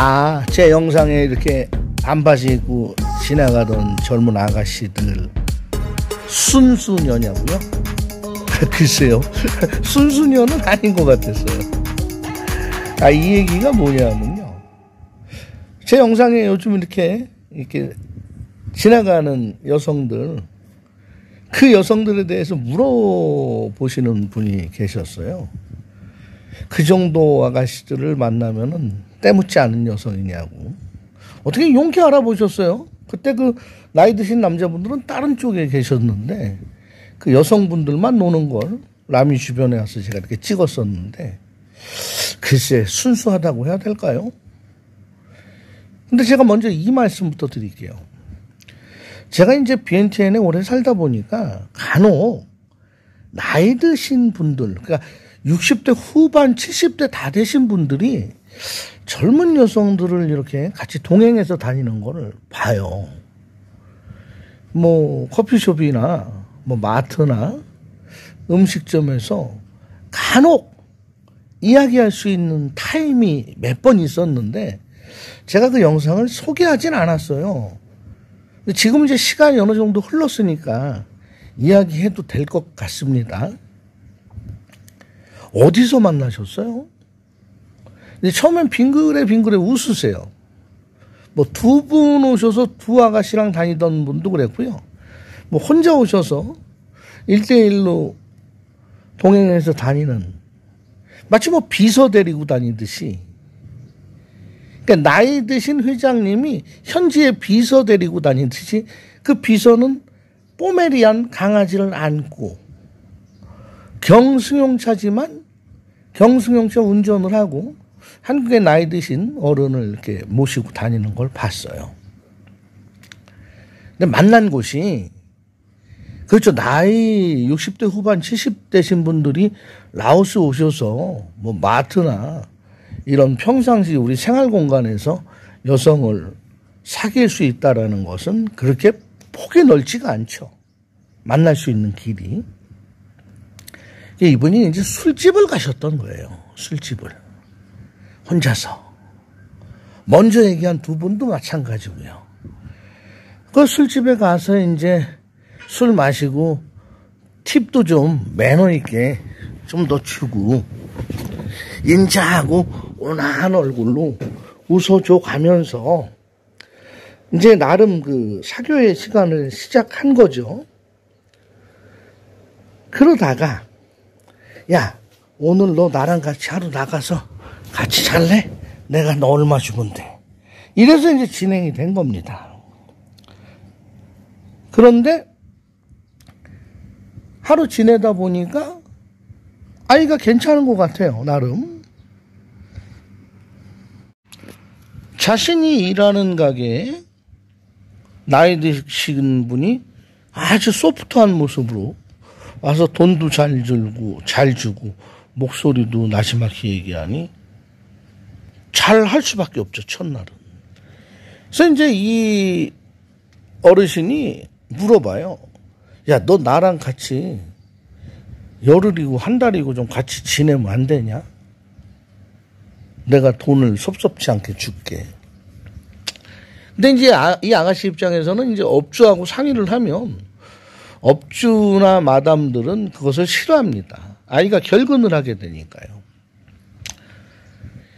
아, 제 영상에 이렇게 반바지 입고 지나가던 젊은 아가씨들 순수녀냐고요? 글쎄요. 순수녀는 아닌 것 같았어요. 아, 이 얘기가 뭐냐면요. 제 영상에 요즘 이렇게 지나가는 여성들, 그 여성들에 대해서 물어보시는 분이 계셨어요. 그 정도 아가씨들을 만나면은 때묻지 않은 여성이냐고. 어떻게 용케 알아보셨어요? 그때 그 나이 드신 남자분들은 다른 쪽에 계셨는데 그 여성분들만 노는 걸 라미 주변에 와서 제가 이렇게 찍었었는데 글쎄 순수하다고 해야 될까요? 근데 제가 먼저 이 말씀부터 드릴게요. 제가 이제 비엔티엔에 오래 살다 보니까 간혹 나이 드신 분들, 그러니까 60대 후반, 70대 다 되신 분들이 젊은 여성들을 이렇게 같이 동행해서 다니는 거를 봐요. 뭐 커피숍이나 뭐 마트나 음식점에서 간혹 이야기할 수 있는 타임이 몇 번 있었는데 제가 그 영상을 소개하진 않았어요. 근데 지금 이제 시간이 어느 정도 흘렀으니까 이야기해도 될 것 같습니다. 어디서 만나셨어요? 근데 처음엔 빙그레 웃으세요. 뭐 두 분 오셔서 두 아가씨랑 다니던 분도 그랬고요. 뭐 혼자 오셔서 1대1로 동행해서 다니는, 마치 뭐 비서 데리고 다니듯이. 그러니까 나이 드신 회장님이 현지의 비서 데리고 다니듯이 그 비서는 포메리안 강아지를 안고 경승용차지만 경승용차 운전을 하고 한국의 나이 드신 어른을 이렇게 모시고 다니는 걸 봤어요. 근데 만난 곳이, 그렇죠. 나이 60대 후반 70대신 분들이 라오스 오셔서 뭐 마트나 이런 평상시 우리 생활 공간에서 여성을 사귈 수 있다라는 것은 그렇게 폭이 넓지가 않죠. 만날 수 있는 길이. 이분이 이제 술집을 가셨던 거예요. 술집을. 혼자서. 먼저 얘기한 두 분도 마찬가지고요. 그 술집에 가서 이제 술 마시고 팁도 좀 매너 있게 좀 더 주고 인자하고 온화한 얼굴로 웃어줘 가면서 이제 나름 그 사교의 시간을 시작한 거죠. 그러다가 야, 오늘 너 나랑 같이 하루 나가서 같이 잘래? 내가 너 얼마 주면 돼. 이래서 이제 진행이 된 겁니다. 그런데 하루 지내다 보니까 아이가 괜찮은 것 같아요, 나름. 자신이 일하는 가게에 나이 드신 분이 아주 소프트한 모습으로 와서 돈도 잘 주고 목소리도 나지막히 얘기하니 잘 할 수밖에 없죠, 첫날은. 그래서 이제 이 어르신이 물어봐요. 야, 너 나랑 같이 열흘이고 한 달이고 좀 같이 지내면 안 되냐? 내가 돈을 섭섭치 않게 줄게. 근데 이제 이 아가씨 입장에서는 이제 업주하고 상의를 하면 업주나 마담들은 그것을 싫어합니다. 아이가 결근을 하게 되니까요.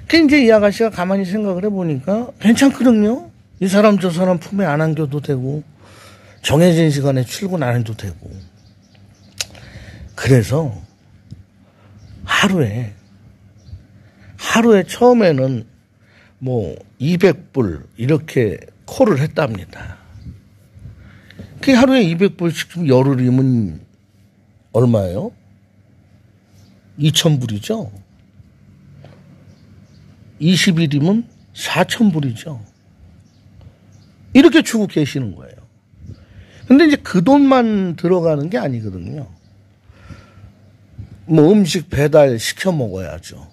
그 이제 이 아가씨가 가만히 생각을 해보니까 괜찮거든요. 이 사람 저 사람 품에 안 안겨도 되고 정해진 시간에 출근 안 해도 되고. 그래서 하루에 처음에는 뭐 200불 이렇게 콜을 했답니다. 그 하루에 200불씩 열흘이면 얼마예요? 2,000불이죠. 20일이면 4,000불이죠. 이렇게 주고 계시는 거예요. 근데 이제 그 돈만 들어가는 게 아니거든요. 뭐 음식 배달 시켜 먹어야죠.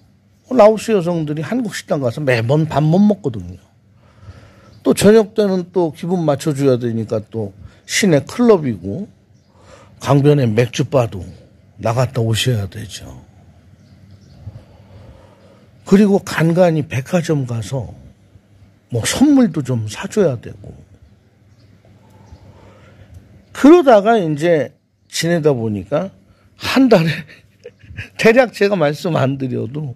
라오스 여성들이 한국 식당 가서 매번 밥 못 먹거든요. 또 저녁 때는 또 기분 맞춰줘야 되니까 또 시내 클럽이고 강변에 맥주바도 나갔다 오셔야 되죠. 그리고 간간히 백화점 가서 뭐 선물도 좀 사줘야 되고. 그러다가 이제 지내다 보니까 한 달에 대략 제가 말씀 안 드려도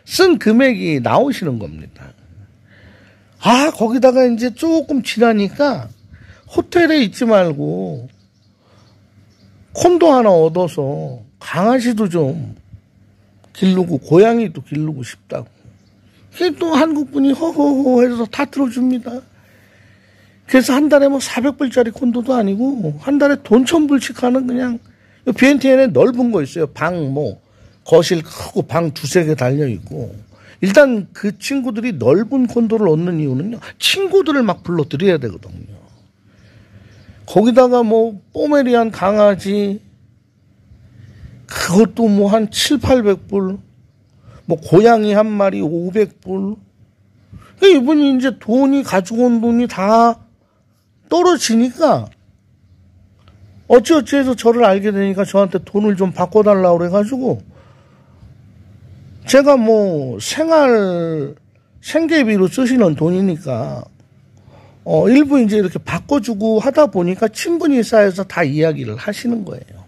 쓴 금액이 나오시는 겁니다. 아, 거기다가 이제 조금 지나니까 호텔에 있지 말고 콘도 하나 얻어서 강아지도 좀 기르고 고양이도 기르고 싶다고. 그게 또 한국분이 허허허 해서 다 들어줍니다. 그래서 한 달에 뭐 400불짜리 콘도도 아니고 한 달에 돈 1000불씩 하는 그냥 비엔티엔에 넓은 거 있어요. 방 뭐 거실 크고 방 두세 개 달려있고. 일단 그 친구들이 넓은 콘도를 얻는 이유는요. 친구들을 막 불러들여야 되거든요. 거기다가 뭐 포메리안 강아지 그것도 뭐 한 700~800불 뭐 고양이 한 마리 500불. 그러니까 이분이 이제 돈이 가지고 온 돈이 다 떨어지니까 어찌어찌 해서 저를 알게 되니까 저한테 돈을 좀 바꿔달라고 그래가지고 제가 뭐 생계비로 쓰시는 돈이니까 일부 이제 이렇게 바꿔주고 하다 보니까 친분이 쌓여서 다 이야기를 하시는 거예요.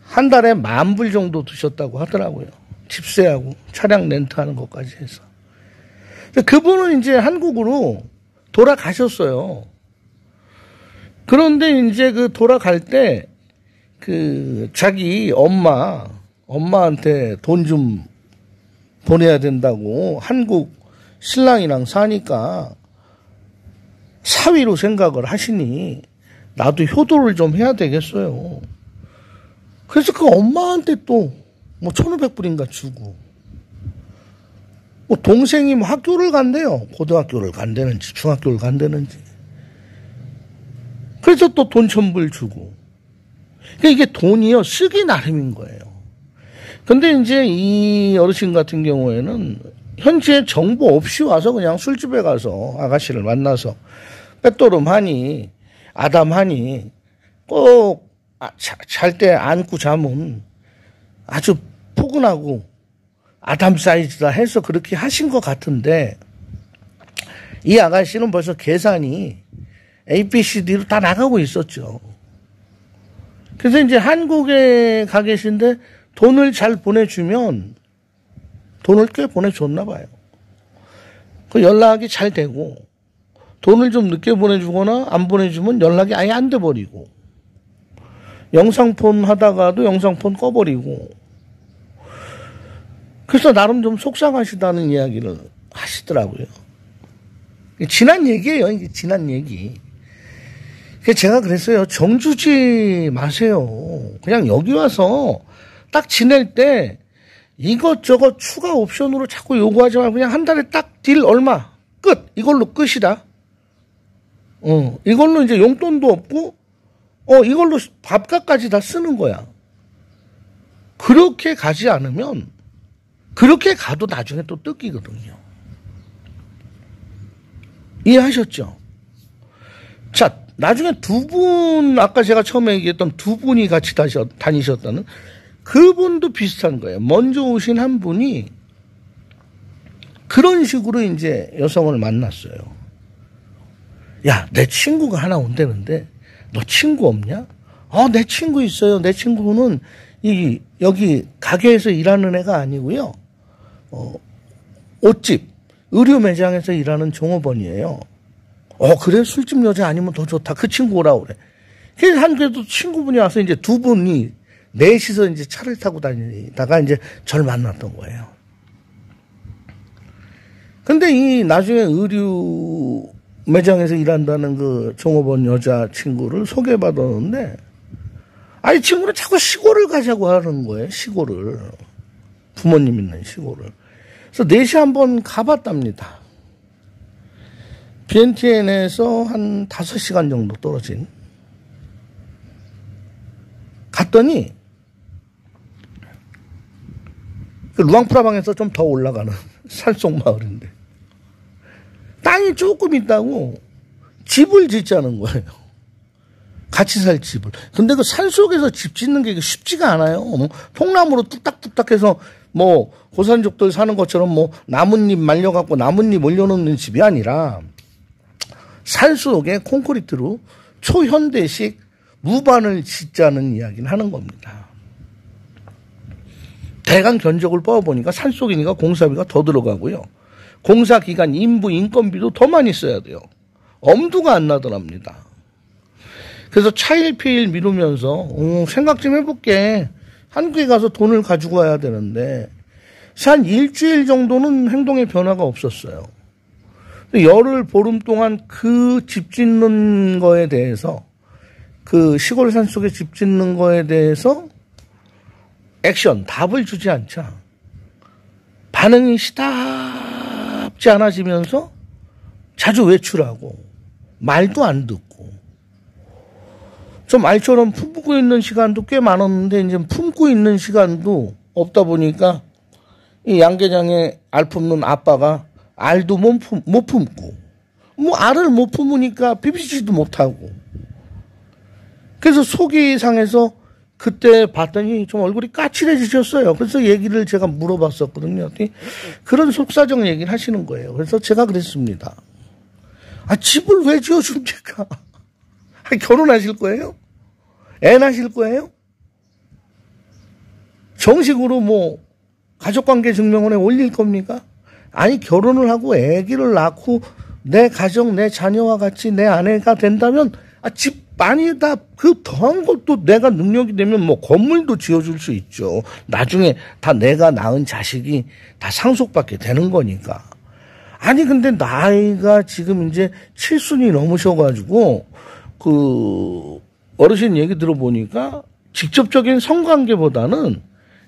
한 달에 10,000불 정도 드셨다고 하더라고요. 집세하고 차량 렌트하는 것까지 해서. 그분은 이제 한국으로 돌아가셨어요. 그런데 이제 그 돌아갈 때 그 자기 엄마한테 돈 좀 보내야 된다고 한국 신랑이랑 사니까 사위로 생각을 하시니 나도 효도를 좀 해야 되겠어요. 그래서 그 엄마한테 또 뭐 1,500불인가 주고 뭐 동생이 뭐 학교를 간대요. 고등학교를 간다는지 중학교를 간다는지. 그래서 또 돈 1,000불 주고. 그러니까 이게 돈이요 쓰기 나름인 거예요. 근데 이제 이 어르신 같은 경우에는 현지에 정보 없이 와서 그냥 술집에 가서 아가씨를 만나서 빼또름하니 아담하니 꼭 잘 때 안고 자면 아주 포근하고 아담 사이즈다 해서 그렇게 하신 것 같은데 이 아가씨는 벌써 계산이 ABCD로 다 나가고 있었죠. 그래서 이제 한국에 가 계신데 돈을 잘 보내주면 돈을 꽤 보내줬나 봐요. 그 연락이 잘 되고 돈을 좀 늦게 보내주거나 안 보내주면 연락이 아예 안 돼버리고 영상폰 하다가도 영상폰 꺼버리고 그래서 나름 좀 속상하시다는 이야기를 하시더라고요. 지난 얘기예요. 이게 지난 얘기. 제가 그랬어요. 정주지 마세요. 그냥 여기 와서 딱 지낼 때 이것저것 추가 옵션으로 자꾸 요구하지 말고 그냥 한 달에 딱 딜 얼마 끝. 이걸로 끝이다. 이걸로 이제 용돈도 없고 이걸로 밥값까지 다 쓰는 거야. 그렇게 가지 않으면 그렇게 가도 나중에 또 뜯기거든요. 이해하셨죠? 자, 나중에 두 분, 아까 제가 처음에 얘기했던 두 분이 같이 다니셨다는 그분도 비슷한 거예요. 먼저 오신 한 분이 그런 식으로 이제 여성을 만났어요. 야, 내 친구가 하나 온다는데 너 친구 없냐? 내 친구 있어요. 내 친구는 여기 가게에서 일하는 애가 아니고요. 옷집, 의류 매장에서 일하는 종업원이에요. 그래? 술집 여자 아니면 더 좋다. 그 친구 오라고 그래. 그래서 한국에도 친구분이 와서 이제 두 분이 넷이서 이제 차를 타고 다니다가 이제 절 만났던 거예요. 근데 이 나중에 의류 매장에서 일한다는 그 종업원 여자 친구를 소개받았는데, 이 친구는 자꾸 시골을 가자고 하는 거예요. 시골을. 부모님 있는 시골을. 그래서 넷이 한번 가봤답니다. 비엔티엔에서 한 5시간 정도 떨어진. 갔더니 그 루앙프라방에서 좀 더 올라가는 산속 마을인데 땅이 조금 있다고 집을 짓자는 거예요. 같이 살 집을. 근데 그 산속에서 집 짓는 게 쉽지가 않아요. 통나무로 뚝딱뚝딱 해서 뭐 고산족들 사는 것처럼 뭐 나뭇잎 말려갖고 나뭇잎 올려놓는 집이 아니라 산속에 콘크리트로 초현대식 무반을 짓자는 이야기를 하는 겁니다. 대강 견적을 뽑아보니까 산속이니까 공사비가 더 들어가고요. 공사기간 인부 인건비도 더 많이 써야 돼요. 엄두가 안 나더랍니다. 그래서 차일피일 미루면서 생각 좀 해볼게. 한국에 가서 돈을 가지고 와야 되는데 한 일주일 정도는 행동의 변화가 없었어요. 열흘 보름 동안 그 집 짓는 거에 대해서 그 시골 산속에 집 짓는 거에 대해서 액션, 답을 주지 않자 반응이 시답지 않아지면서 자주 외출하고 말도 안 듣고 좀 말처럼 품고 있는 시간도 꽤 많았는데 이제 품고 있는 시간도 없다 보니까 이 양계장에 알 품는 아빠가 알도 못 품고 뭐 알을 못 품으니까 비비지도 못하고 그래서 속이 상해서 그때 봤더니 좀 얼굴이 까칠해지셨어요. 그래서 얘기를 제가 물어봤었거든요. 그런 속사정 얘기를 하시는 거예요. 그래서 제가 그랬습니다. 아, 집을 왜 지어줍니까? 결혼하실 거예요? 애 낳으실 거예요? 정식으로 뭐 가족관계 증명원에 올릴 겁니까? 아니, 결혼을 하고 아기를 낳고 내 가정, 내 자녀와 같이 내 아내가 된다면 집 많이 다 그 더한 것도 내가 능력이 되면 뭐 건물도 지어줄 수 있죠. 나중에 다 내가 낳은 자식이 다 상속받게 되는 거니까. 아니 근데 나이가 지금 이제 7순이 넘으셔가지고 그 어르신 얘기 들어보니까 직접적인 성관계보다는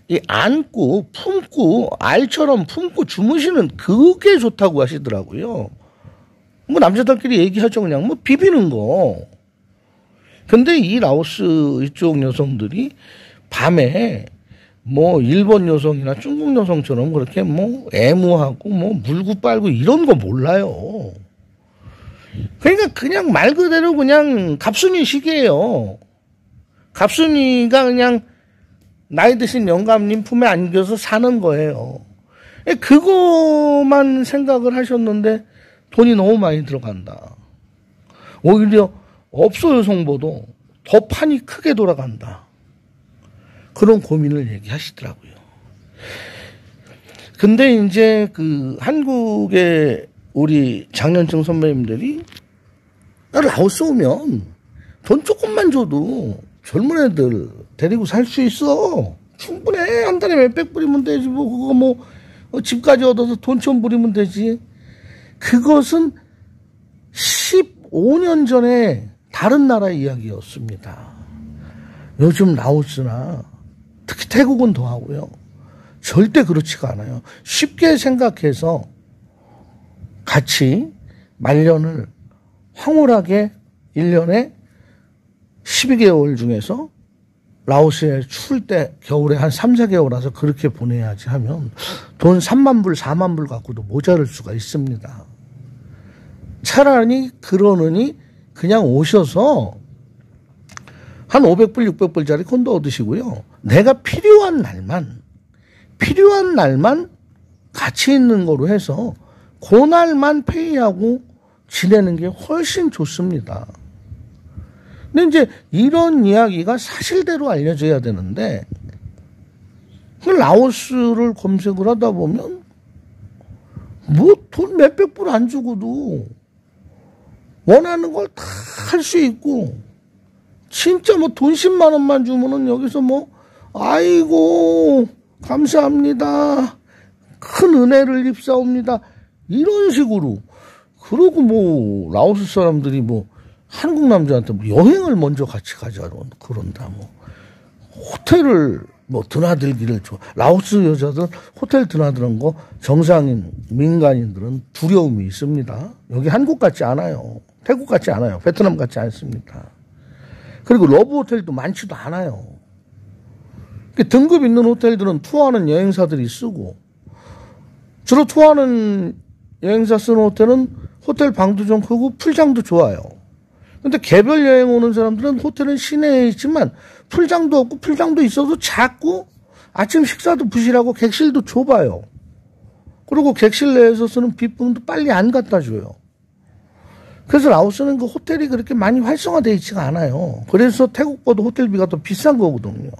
이 안고 품고 알처럼 품고 주무시는 그게 좋다고 하시더라고요. 뭐 남자들끼리 얘기하죠. 그냥 뭐 비비는 거. 근데 이 라오스 이쪽 여성들이 밤에 뭐 일본 여성이나 중국 여성처럼 그렇게 뭐 애무하고 뭐 물고 빨고 이런 거 몰라요. 그러니까 그냥 말 그대로 그냥 갑순이 식이에요. 갑순이가 그냥 나이 드신 영감님 품에 안겨서 사는 거예요. 그거만 생각을 하셨는데 돈이 너무 많이 들어간다. 오히려 업소 여성보도 더 판이 크게 돌아간다. 그런 고민을 얘기하시더라고요. 근데 이제 그 한국의 우리 장년층 선배님들이 라오스 오면 돈 조금만 줘도 젊은 애들 데리고 살 수 있어. 충분해. 한 달에 몇백 불이면 되지. 뭐 그거 뭐 집까지 얻어서 돈 좀 부리면 되지. 그것은 15년 전에 다른 나라 이야기였습니다. 요즘 라오스나 특히 태국은 더 하고요. 절대 그렇지가 않아요. 쉽게 생각해서 같이 말년을 황홀하게 1년에 12개월 중에서 라오스에 추울 때 겨울에 한 3, 4개월 와서 그렇게 보내야지 하면 돈 3만 불, 4만 불 갖고도 모자랄 수가 있습니다. 차라리 그러느니 그냥 오셔서 한 500불, 600불짜리 콘도 얻으시고요. 내가 필요한 날만 같이 있는 거로 해서 그날만 페이하고 지내는 게 훨씬 좋습니다. 근데 이제 이런 이야기가 사실대로 알려져야 되는데 라오스를 검색을 하다 보면 뭐 돈 몇백 불 안 주고도 원하는 걸 다 할 수 있고 진짜 뭐 돈 10만 원만 주면은 여기서 뭐 아이고 감사합니다. 큰 은혜를 입사옵니다. 이런 식으로. 그러고 뭐 라오스 사람들이 뭐 한국 남자한테 뭐 여행을 먼저 같이 가자 그런다. 뭐 호텔을 뭐 드나들기를 라오스 여자들 호텔 드나드는 거 정상인 민간인들은 두려움이 있습니다. 여기 한국 같지 않아요. 태국 같지 않아요. 베트남 같지 않습니다. 그리고 러브 호텔도 많지도 않아요. 등급 있는 호텔들은 투어하는 여행사들이 쓰고 주로 투어하는 여행사 쓰는 호텔은 호텔 방도 좀 크고 풀장도 좋아요. 근데 개별 여행 오는 사람들은 호텔은 시내에 있지만 풀장도 없고 풀장도 있어도 작고 아침 식사도 부실하고 객실도 좁아요. 그리고 객실 내에서 쓰는 빗분도 빨리 안 갖다 줘요. 그래서 라오스는 그 호텔이 그렇게 많이 활성화되어 있지가 않아요. 그래서 태국보다 호텔비가 더 비싼 거거든요.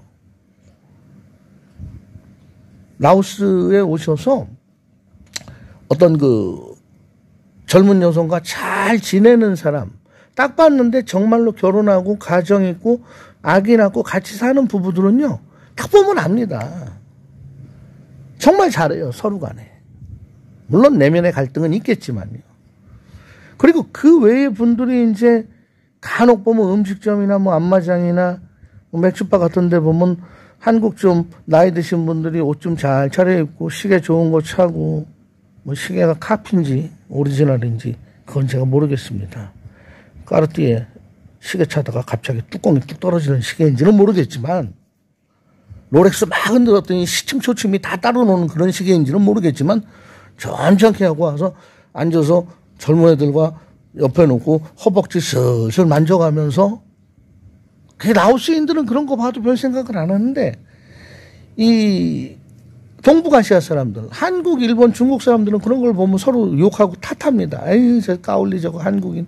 라오스에 오셔서 어떤 그 젊은 여성과 잘 지내는 사람, 딱 봤는데 정말로 결혼하고 가정 있고 아기 낳고 같이 사는 부부들은요, 딱 보면 압니다. 정말 잘해요, 서로 간에. 물론 내면의 갈등은 있겠지만요. 그리고 그 외의 분들이 이제 간혹 보면 음식점이나 뭐 안마장이나 뭐 맥주바 같은 데 보면 한국 좀 나이 드신 분들이 옷 좀 잘 차려입고 시계 좋은 거 차고, 뭐 시계가 카피인지 오리지널인지 그건 제가 모르겠습니다. 까르띠에 시계 차다가 갑자기 뚜껑이 뚝 떨어지는 시계인지는 모르겠지만, 롤렉스 막 흔들었더니 시침 초침이 다 따로 노는 그런 시계인지는 모르겠지만, 점잖게 하고 와서 앉아서 젊은 애들과 옆에 놓고 허벅지 슬슬 만져가면서, 그 라오스인들은 그런 거 봐도 별 생각을 안 하는데, 이 동북아시아 사람들, 한국, 일본, 중국 사람들은 그런 걸 보면 서로 욕하고 탓합니다. 아유, 저 까올리 저거 한국인,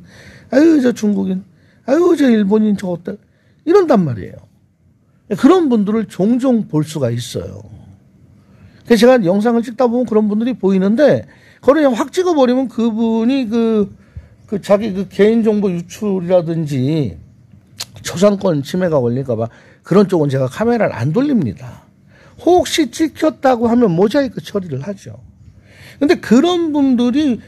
아유, 저 중국인, 아유, 저 일본인 저것들, 이런단 말이에요. 그런 분들을 종종 볼 수가 있어요. 그래서 제가 영상을 찍다 보면 그런 분들이 보이는데, 그걸 그냥 확 찍어버리면 그분이 자기 그 개인정보 유출이라든지 저작권 침해가 걸릴까봐 그런 쪽은 제가 카메라를 안 돌립니다. 혹시 찍혔다고 하면 모자이크 처리를 하죠. 근데 그런 분들이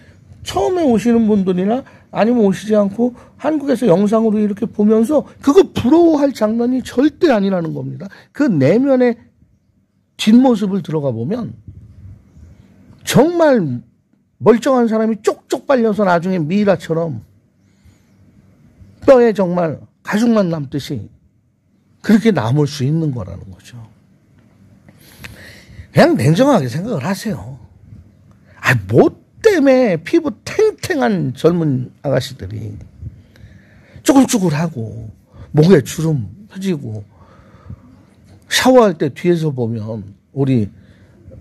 처음에 오시는 분들이나 아니면 오시지 않고 한국에서 영상으로 이렇게 보면서 그거 부러워할 장면이 절대 아니라는 겁니다. 그 내면의 뒷모습을 들어가 보면 정말 멀쩡한 사람이 쪽쪽 빨려서 나중에 미이라처럼 뼈에 정말 가죽만 남듯이 그렇게 남을 수 있는 거라는 거죠. 그냥 냉정하게 생각을 하세요. 뭐 때문에 피부 탱탱한 젊은 아가씨들이 쭈글쭈글하고 목에 주름 펴지고 샤워할 때 뒤에서 보면 우리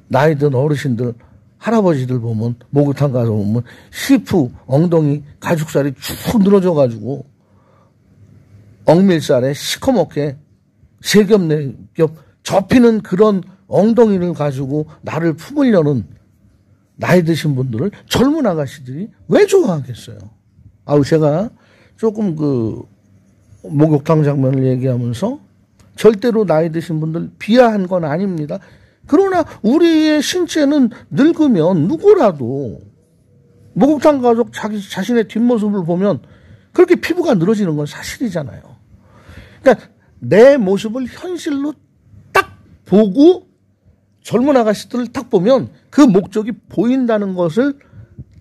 나이 든 어르신들 할아버지들 보면 목욕탕 가서 보면 시프 엉덩이 가죽살이 쭉 늘어져 가지고 엉밀살에 시커멓게 세겹네겹 접히는 그런 엉덩이를 가지고 나를 품으려는 나이 드신 분들을 젊은 아가씨들이 왜 좋아하겠어요? 제가 조금 그 목욕탕 장면을 얘기하면서 절대로 나이 드신 분들 비하한 건 아닙니다. 그러나 우리의 신체는 늙으면 누구라도 목욕탕 가서 자신의 뒷모습을 보면 그렇게 피부가 늘어지는 건 사실이잖아요. 그러니까 내 모습을 현실로 딱 보고 젊은 아가씨들을 딱 보면 그 목적이 보인다는 것을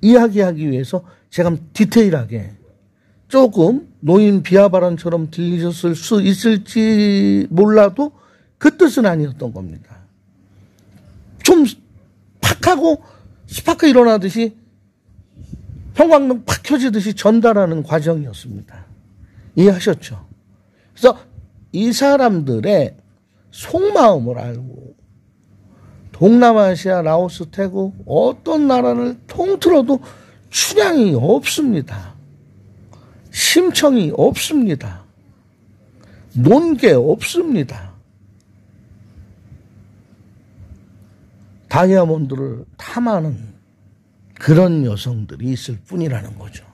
이야기하기 위해서 제가 디테일하게 조금 노인 비하 발언처럼 들리셨을 수 있을지 몰라도 그 뜻은 아니었던 겁니다. 좀 팍 하고 스파크 일어나듯이 형광등 팍 켜지듯이 전달하는 과정이었습니다. 이해하셨죠? 그래서 이 사람들의 속마음을 알고 동남아시아, 라오스, 태국 어떤 나라를 통틀어도 춘향이 없습니다. 심청이 없습니다. 논개 없습니다. 다이아몬드를 탐하는 그런 여성들이 있을 뿐이라는 거죠.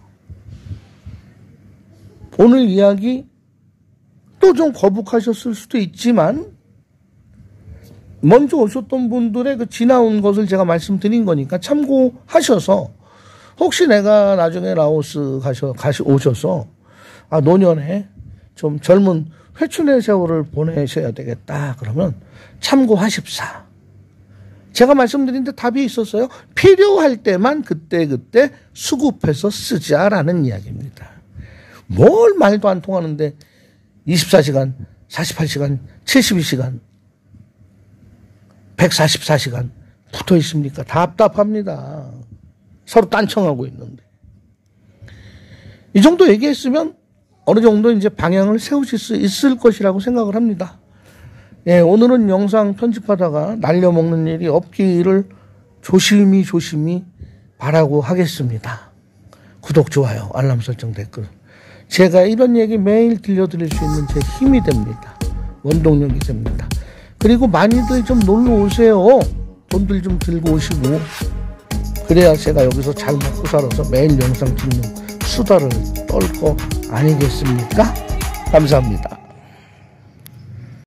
오늘 이야기 또 좀 거북하셨을 수도 있지만 먼저 오셨던 분들의 그 지나온 것을 제가 말씀드린 거니까 참고하셔서 혹시 내가 나중에 라오스 오셔서 노년에 좀 젊은 회춘의 세월을 보내셔야 되겠다 그러면 참고하십사. 제가 말씀드린 데 답이 있었어요. 필요할 때만 그때 수급해서 쓰자라는 이야기입니다. 뭘 말도 안 통하는데 24시간, 48시간, 72시간, 144시간 붙어 있습니까? 답답합니다. 서로 딴청하고 있는데. 이 정도 얘기했으면 어느 정도 이제 방향을 세우실 수 있을 것이라고 생각을 합니다. 예, 오늘은 영상 편집하다가 날려먹는 일이 없기를 조심히 바라고 하겠습니다. 구독, 좋아요, 알람 설정, 댓글. 제가 이런 얘기 매일 들려드릴 수 있는 제 힘이 됩니다. 원동력이 됩니다. 그리고 많이들 좀 놀러 오세요. 돈들 좀 들고 오시고. 그래야 제가 여기서 잘 먹고 살아서 매일 영상 찍는 수다를 떨 거 아니겠습니까? 감사합니다.